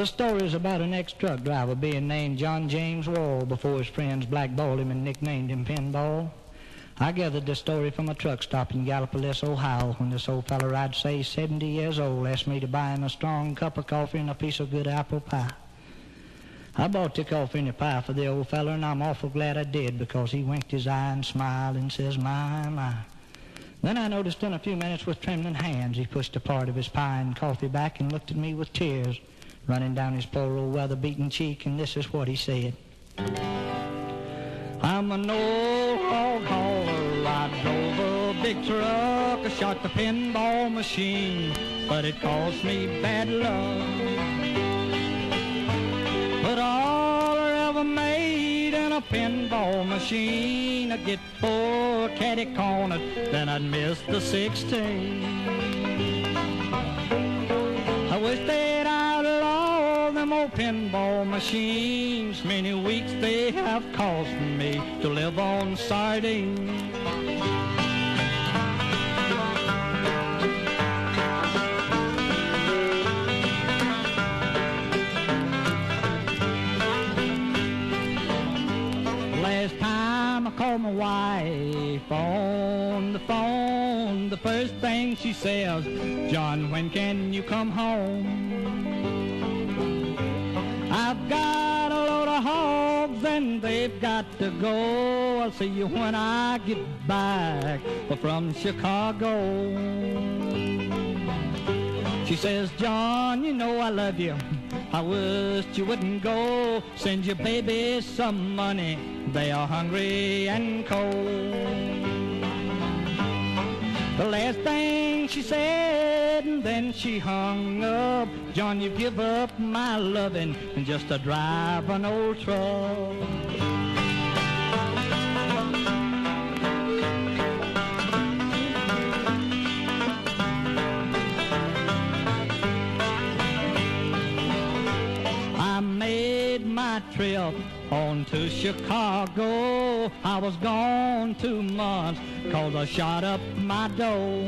The story is about an ex-truck driver being named John James Wall before his friends blackballed him and nicknamed him Pinball. I gathered this story from a truck stop in Gallipolis, Ohio, when this old fella, I'd say 70 years old, asked me to buy him a strong cup of coffee and a piece of good apple pie. I bought the coffee and the pie for the old fella, and I'm awful glad I did, because he winked his eye and smiled and says, "My, my." Then I noticed in a few minutes with trembling hands he pushed a part of his pie and coffee back and looked at me with tears running down his poor old weather-beaten cheek, and this is what he said. "I'm an old hog hauler. I drove a big truck. I shot the pinball machine, but it cost me bad luck. But all I ever made in a pinball machine, I'd get 4 catty cornered, then I'd miss the 16. I wish they'd outlaw them old pinball machines. Many weeks they have cost me to live on sardines. Last time I called my wife on the phone, the first thing she says, "John, when can you come home? I've got a load of hogs and they've got to go. I'll see you when I get back from Chicago." She says, "John, you know I love you. I wish you wouldn't go. Send your babies some money. They are hungry and cold." The last thing she said, and then she hung up. "John, you give up my loving and just to drive an old truck." I made my trip on to Chicago. I was gone 2 months 'cause I shot up my dough.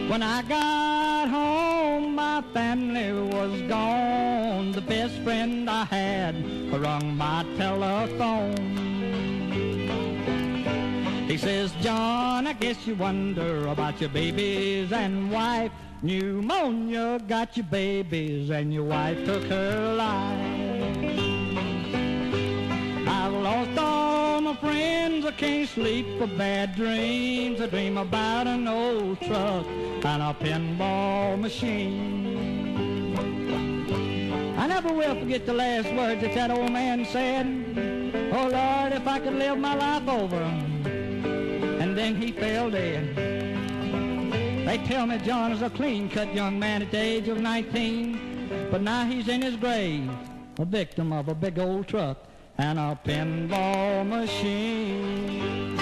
When I got home, my family was gone. The best friend I had rung my telephone. He says, "John, I guess you wonder about your babies and wife. Pneumonia got your babies and your wife took her life. I've lost all my friends, I can't sleep for bad dreams. I dream about an old truck and a pinball machine. I never will forget the last words that old man said. Oh Lord, if I could live my life over." And then he fell dead. They tell me John is a clean-cut young man at the age of 19, but now he's in his grave, a victim of a big old truck and a pinball machine.